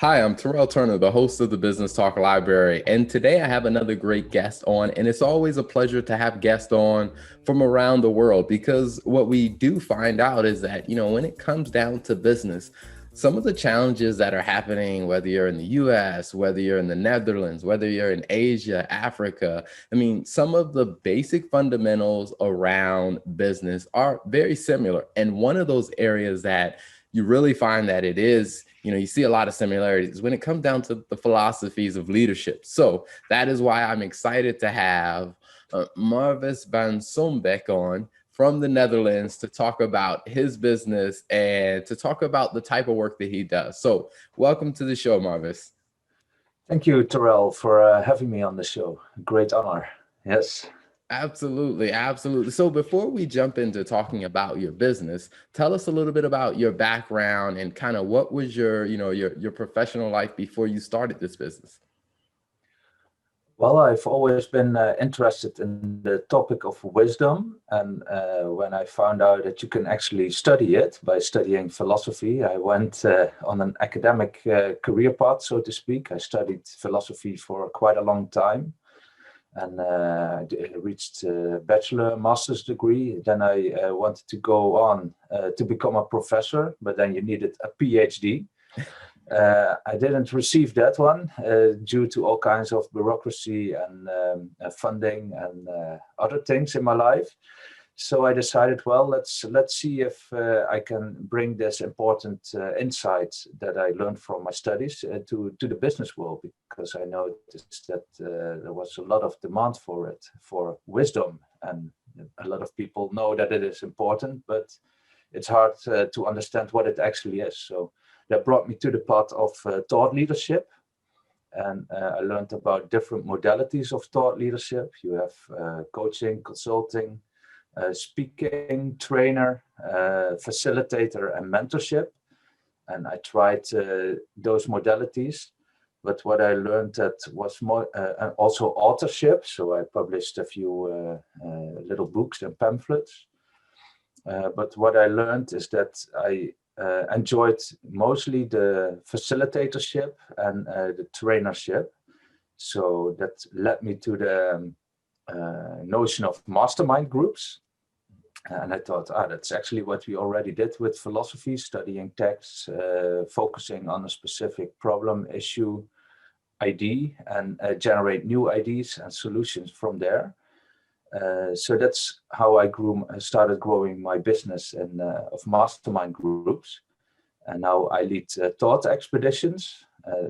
Hi, I'm Terrell Turner, the host of the Business Talk Library, and today I have another great guest on, and it's always a pleasure to have guests on from around the world because what we do find out is that, when it comes down to business, some of the challenges that are happening, whether you're in the US, whether you're in the Netherlands, whether you're in Asia, Africa, some of the basic fundamentals around business are very similar. And one of those areas that you really find that it is, you see a lot of similarities when it comes down to the philosophies of leadership. So that is why I'm excited to have Maurits van Sambeek on from the Netherlands to talk about his business and to talk about the type of work that he does. So welcome to the show, Marvis. Thank you, Terrell, for having me on the show. Great honor. Yes. Absolutely, absolutely. So before we jump into talking about your business, tell us a little bit about your background and kind of what was your professional life before you started this business. Well, I've always been interested in the topic of wisdom. And when I found out that you can actually study it by studying philosophy, I went on an academic career path, so to speak. I studied philosophy for quite a long time and reached a bachelor, master's degree. Then I wanted to go on to become a professor, but then you needed a PhD. I didn't receive that one due to all kinds of bureaucracy and funding and other things in my life. So I decided, well, let's see if I can bring this important insight that I learned from my studies to the business world, because I noticed that there was a lot of demand for it, for wisdom, and a lot of people know that it is important, but it's hard to understand what it actually is. So that brought me to the path of thought leadership. And I learned about different modalities of thought leadership. You have coaching, consulting, speaking, trainer, facilitator, and mentorship. And I tried those modalities. But what I learned that was more also authorship. So I published a few little books and pamphlets. But what I learned is that I enjoyed mostly the facilitatorship and the trainership. So that led me to the notion of mastermind groups. And I thought, that's actually what we already did with philosophy, studying texts, focusing on a specific problem, issue, ID, and generate new ideas and solutions from there. So that's how I started growing my business of mastermind groups. And now I lead thought expeditions.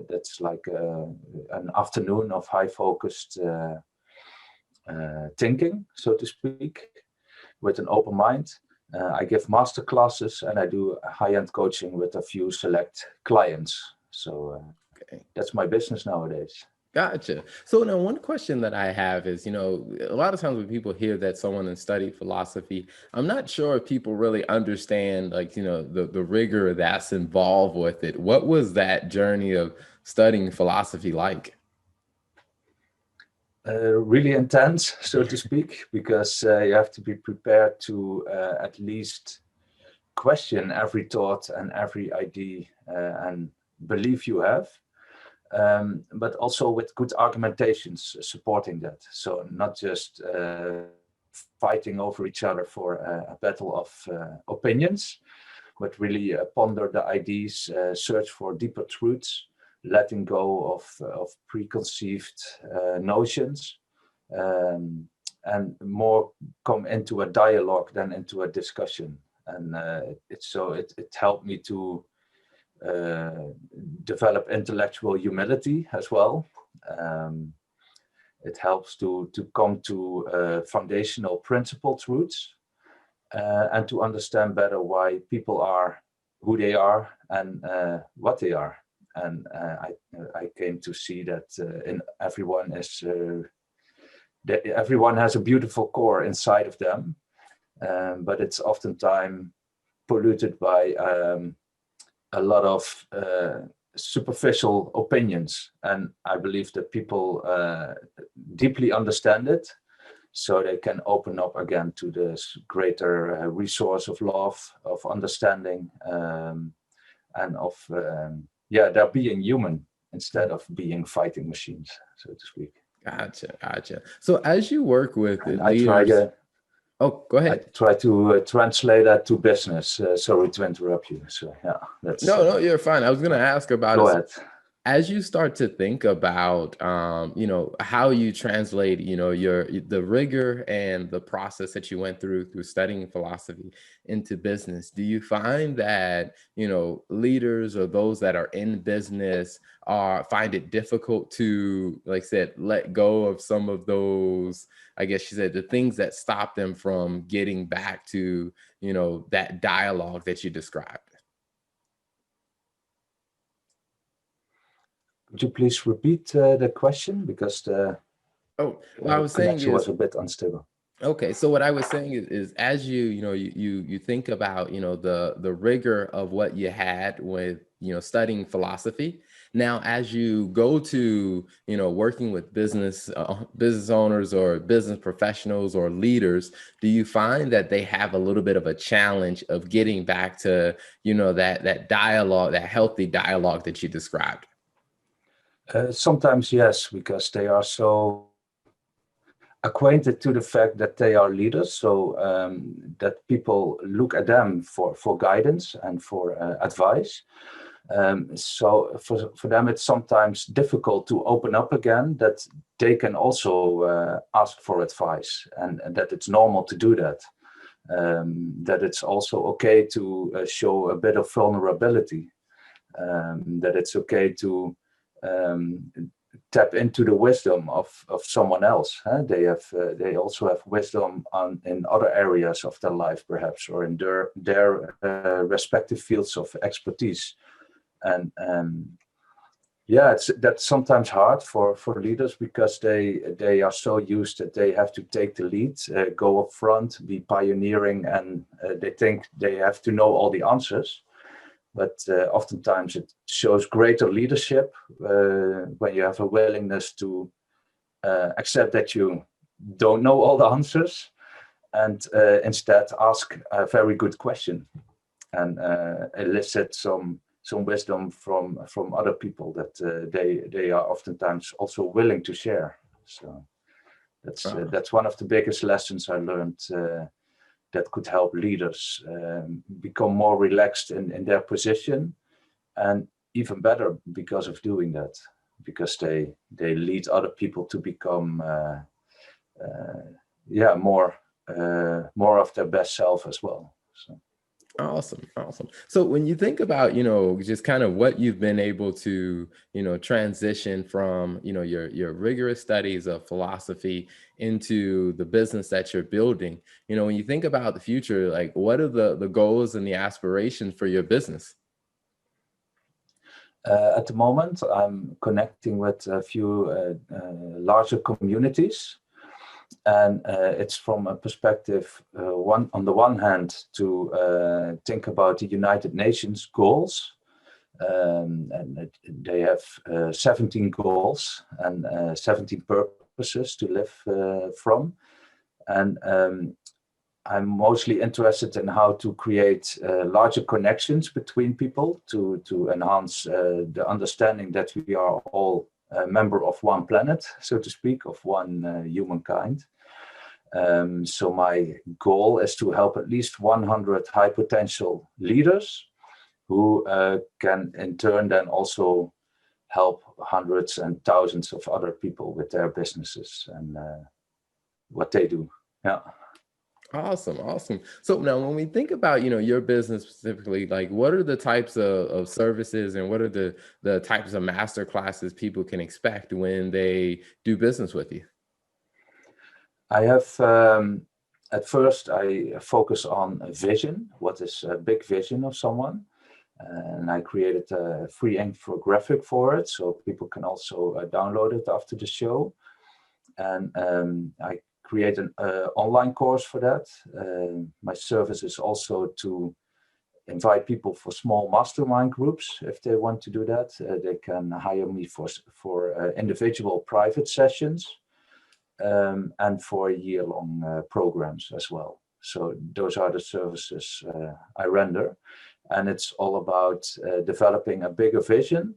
That's like an afternoon of high focused thinking, so to speak, with an open mind. I give master classes and I do high-end coaching with a few select clients. So Okay. that's my business nowadays. Gotcha. So now one question that I have is, a lot of times when people hear that someone has studied philosophy, I'm not sure if people really understand like, the rigor that's involved with it. What was that journey of studying philosophy like? Really intense, so to speak, because you have to be prepared to at least question every thought and every idea and belief you have, but also with good argumentations supporting that. So not just fighting over each other for a battle of opinions, but really ponder the ideas, search for deeper truths, letting go of preconceived notions, and more come into a dialogue than into a discussion. And it helped me to develop intellectual humility as well. It helps to come to foundational principle truths and to understand better why people are who they are and what they are. And I came to see that in everyone has a beautiful core inside of them, but it's oftentimes polluted by a lot of superficial opinions. And I believe that people deeply understand it, so they can open up again to this greater resource of love, of understanding, and of they're being human instead of being fighting machines, so to speak. Gotcha. So as you work with And leaders, oh, go I ahead. try to translate that to business. Sorry to interrupt you. So yeah, that's. No, you're fine. I was going to ask about Go it. ahead. As you start to think about how you translate the rigor and the process that you went through studying philosophy into business, do you find that leaders or those that are in business find it difficult to, like I said, let go of some of those, I guess you said, the things that stop them from getting back to that dialogue that you described? Could you please repeat the question, because the What I was saying connection is, was a bit unstable. okay, so what I was saying is as you think about the rigor of what you had with studying philosophy. Now, as you go to working with business owners or business professionals or leaders, do you find that they have a little bit of a challenge of getting back to that dialogue, that healthy dialogue that you described? Sometimes yes, because they are so acquainted to the fact that they are leaders, so that people look at them for guidance and for advice. So for them, it's sometimes difficult to open up again, that they can also ask for advice, and that it's normal to do that. That it's also okay to show a bit of vulnerability. That it's okay to tap into the wisdom of someone else. Huh? They also have wisdom in other areas of their life, perhaps, or in their respective fields of expertise. And that's sometimes hard for leaders, because they are so used that they have to take the lead, go up front, be pioneering, and they think they have to know all the answers. But oftentimes it shows greater leadership when you have a willingness to accept that you don't know all the answers, and instead ask a very good question and elicit some wisdom from other people that they are oftentimes also willing to share. So that's one of the biggest lessons I learned. That could help leaders become more relaxed in their position, and even better because of doing that, because they lead other people to become more of their best self as well. So. Awesome. So when you think about, just kind of what you've been able to, transition from, your rigorous studies of philosophy into the business that you're building, when you think about the future, like what are the goals and the aspirations for your business? At the moment, I'm connecting with a few larger communities. And it's from a perspective, on the one hand, to think about the United Nations goals. And they have 17 goals and 17 purposes to live from. And I'm mostly interested in how to create larger connections between people to enhance the understanding that we are all a member of one planet, so to speak, of one humankind. So my goal is to help at least 100 high potential leaders who can in turn then also help hundreds and thousands of other people with their businesses and what they do. Yeah. Awesome. So now when we think about, your business specifically, like what are the types of services and what are the types of master classes people can expect when they do business with you? I have, at first, I focus on a vision. What is a big vision of someone? And I created a free infographic for it, so people can also download it after the show. And I create an online course for that. My service is also to invite people for small mastermind groups. If they want to do that, they can hire me for individual private sessions. And for year-long programs as well. So those are the services I render. And it's all about developing a bigger vision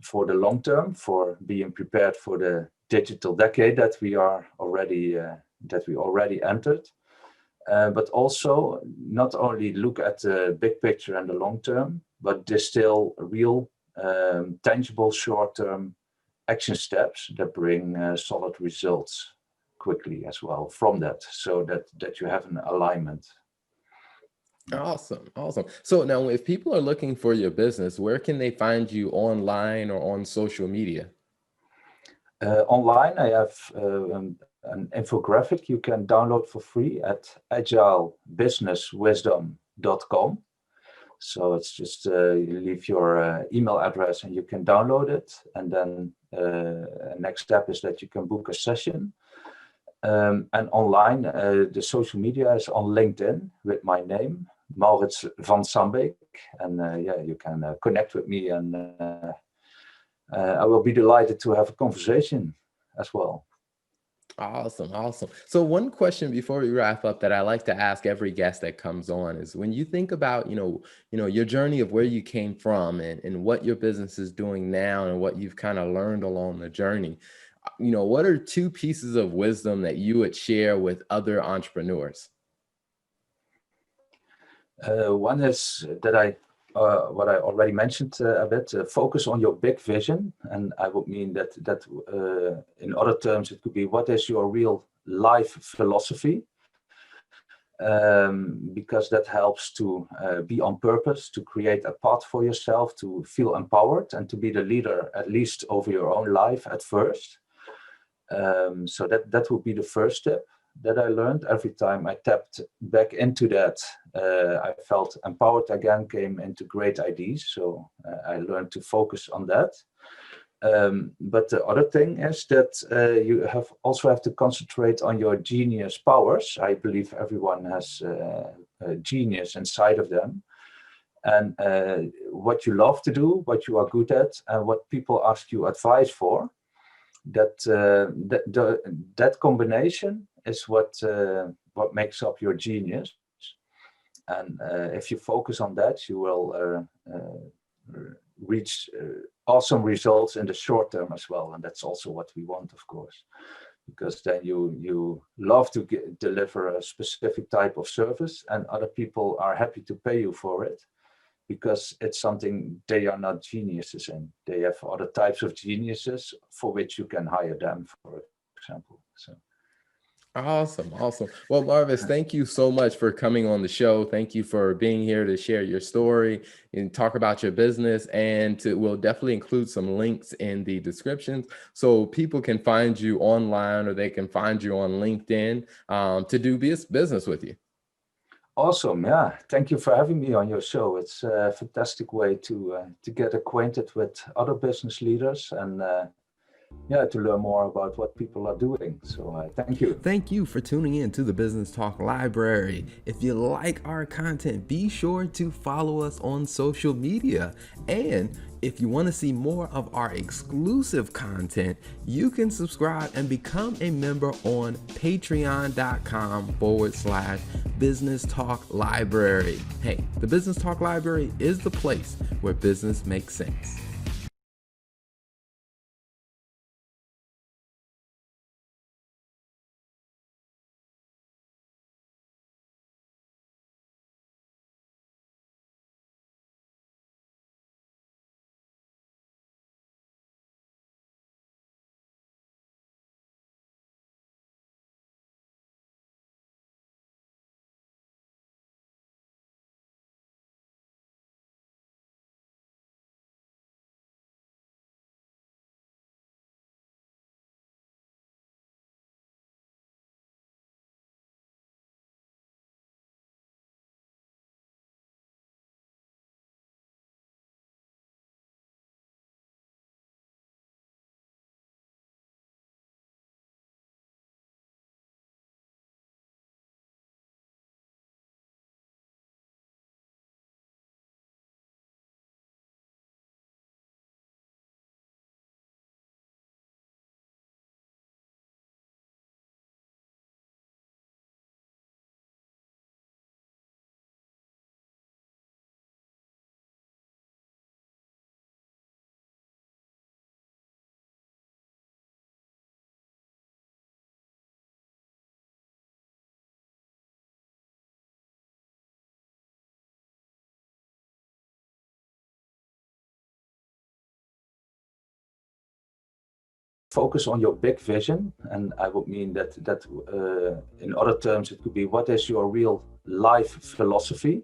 for the long term, for being prepared for the digital decade that we already entered. But also not only look at the big picture and the long term, but distill real, tangible short-term action steps that bring solid results quickly as well from that, so that you have an alignment. Awesome. Awesome. So now if people are looking for your business, where can they find you online or on social media? Online, I have an infographic you can download for free at agilebusinesswisdom.com. So it's just you leave your email address and you can download it. And then next step is that you can book a session. And online, the social media is on LinkedIn with my name, Maurits van Sambeek. And you can connect with me, and I will be delighted to have a conversation as well. Awesome. Awesome. So one question before we wrap up that I like to ask every guest that comes on is, when you think about, your journey of where you came from and what your business is doing now and what you've kind of learned along the journey, what are two pieces of wisdom that you would share with other entrepreneurs? One is that what I already mentioned a bit, focus on your big vision. And I would mean that in other terms, it could be, what is your real life philosophy? Because that helps to be on purpose, to create a path for yourself, to feel empowered, and to be the leader, at least over your own life at first. So that would be the first step that I learned. Every time I tapped back into that, I felt empowered again, came into great ideas. So I learned to focus on that. But the other thing is that you also have to concentrate on your genius powers. I believe everyone has a genius inside of them. And what you love to do, what you are good at, and what people ask you advice for, that combination is what makes up your genius. And if you focus on that, you will reach awesome results in the short term as well. And that's also what we want, of course, because then you love to deliver a specific type of service, and other people are happy to pay you for it, because it's something they are not geniuses in. They have other types of geniuses for which you can hire them, for example. So. Awesome. Awesome. Well, Marvis, thank you so much for coming on the show. Thank you for being here to share your story and talk about your business. And we'll definitely include some links in the descriptions so people can find you online, or they can find you on LinkedIn to do business with you. Awesome. Yeah. Thank you for having me on your show. It's a fantastic way to get acquainted with other business leaders, and to learn more about what people are doing. So thank you. Thank you for tuning in to the Business Talk Library. If you like our content, be sure to follow us on social media. And if you want to see more of our exclusive content, you can subscribe and become a member on patreon.com/Business Talk Library. Hey, the Business Talk Library is the place where business makes sense. focus on your big vision. And I would mean that in other terms, it could be, what is your real life philosophy?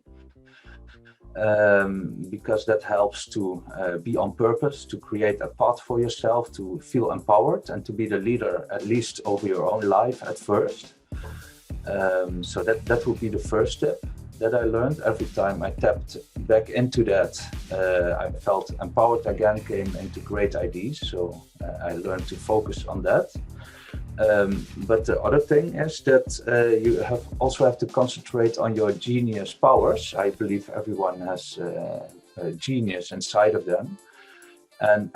Because that helps to be on purpose, to create a path for yourself, to feel empowered, and to be the leader, at least over your own life at first. So that would be the first step that I learned. Every time I tapped back into that, I felt empowered again, came into great ideas. So I learned to focus on that. But the other thing is that you also have to concentrate on your genius powers. I believe everyone has a genius inside of them. And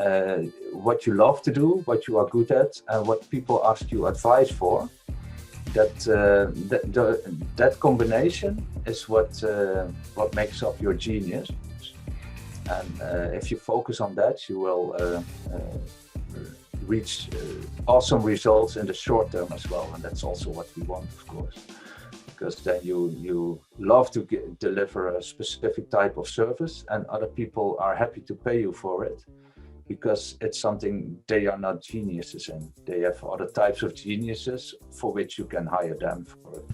what you love to do, what you are good at, and what people ask you advice for, that combination is what makes up your genius. And if you focus on that, you will reach awesome results in the short term as well. And that's also what we want, of course, because then you love to deliver a specific type of service, and other people are happy to pay you for it, because it's something they are not geniuses in. They have other types of geniuses for which you can hire them for it.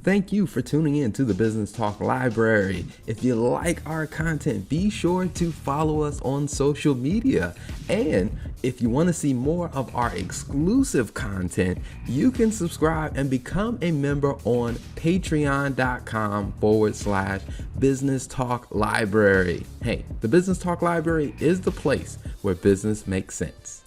Thank you for tuning in to the Business Talk Library. If you like our content, be sure to follow us on social media. And if you want to see more of our exclusive content, you can subscribe and become a member on patreon.com/Business Talk Library. Hey, the Business Talk Library is the place where business makes sense.